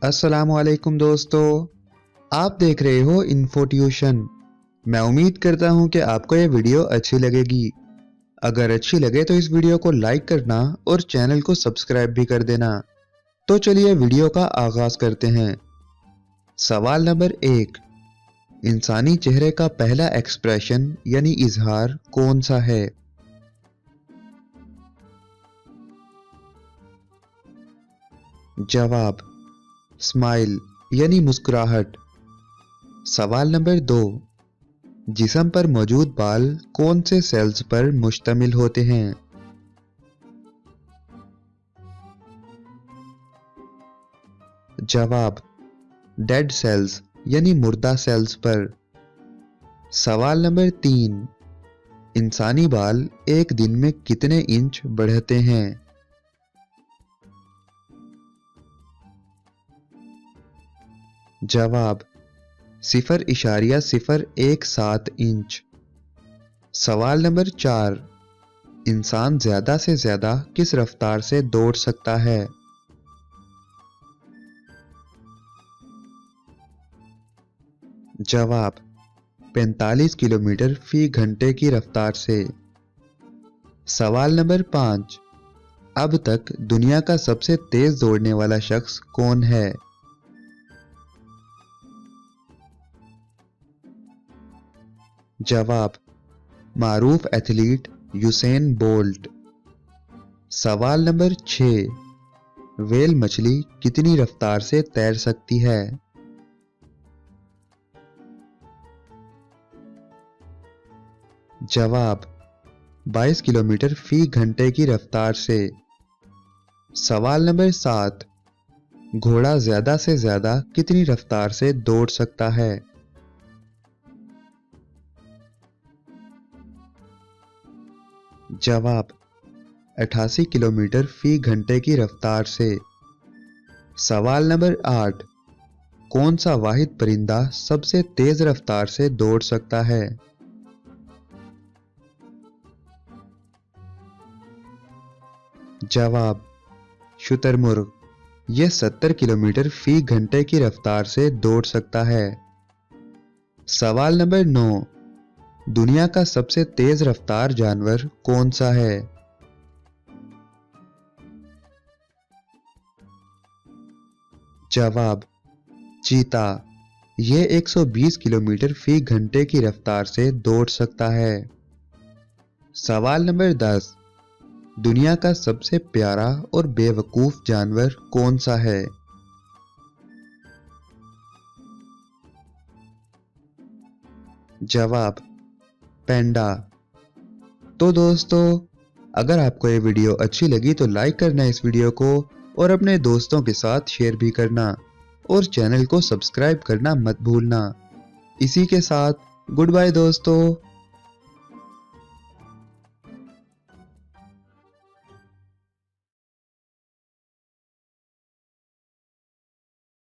अस्सलाम वालेकुम दोस्तों, आप देख रहे हो इन्फो ट्यूशन। मैं उम्मीद करता हूँ कि आपको ये वीडियो अच्छी लगेगी। अगर अच्छी लगे तो इस वीडियो को लाइक करना और चैनल को सब्सक्राइब भी कर देना। तो चलिए वीडियो का आगाज करते हैं। सवाल नंबर 1, इंसानी चेहरे का पहला एक्सप्रेशन यानी इजहार कौन सा है? जवाब, स्माइल यानी मुस्कुराहट। सवाल नंबर 2, जिस्म पर मौजूद बाल कौन से सेल्स पर मुश्तमिल होते हैं? जवाब, डेड सेल्स यानी मुर्दा सेल्स पर। सवाल नंबर 3, इंसानी बाल एक दिन में कितने इंच बढ़ते हैं? जवाब, 0.017 इंच। सवाल नंबर 4, इंसान ज्यादा से ज्यादा किस रफ्तार से दौड़ सकता है? जवाब, 45 किलोमीटर फी घंटे की रफ्तार से। सवाल नंबर 5, अब तक दुनिया का सबसे तेज दौड़ने वाला शख्स कौन है? जवाब, मारूफ एथलीट यूसेन बोल्ट। सवाल नंबर 6, व्हेल मछली कितनी रफ्तार से तैर सकती है? जवाब, 22 किलोमीटर फी घंटे की रफ्तार से। सवाल नंबर 7, घोड़ा ज्यादा से ज्यादा कितनी रफ्तार से दौड़ सकता है? जवाब, 88 किलोमीटर फी घंटे की रफ्तार से। सवाल नंबर 8, कौन सा वाहिद परिंदा सबसे तेज रफ्तार से दौड़ सकता है? जवाब, शुतुरमुर्ग। यह 70 किलोमीटर फी घंटे की रफ्तार से दौड़ सकता है। सवाल नंबर 9, दुनिया का सबसे तेज रफ्तार जानवर कौन सा है? जवाब, चीता। यह 120 किलोमीटर फी घंटे की रफ्तार से दौड़ सकता है। सवाल नंबर 10, दुनिया का सबसे प्यारा और बेवकूफ जानवर कौन सा है? जवाब, पैंडा। तो दोस्तों, अगर आपको ये वीडियो अच्छी लगी तो लाइक करना इस वीडियो को और अपने दोस्तों के साथ शेयर भी करना और चैनल को सब्सक्राइब करना मत भूलना। इसी के साथ गुड बाय दोस्तों।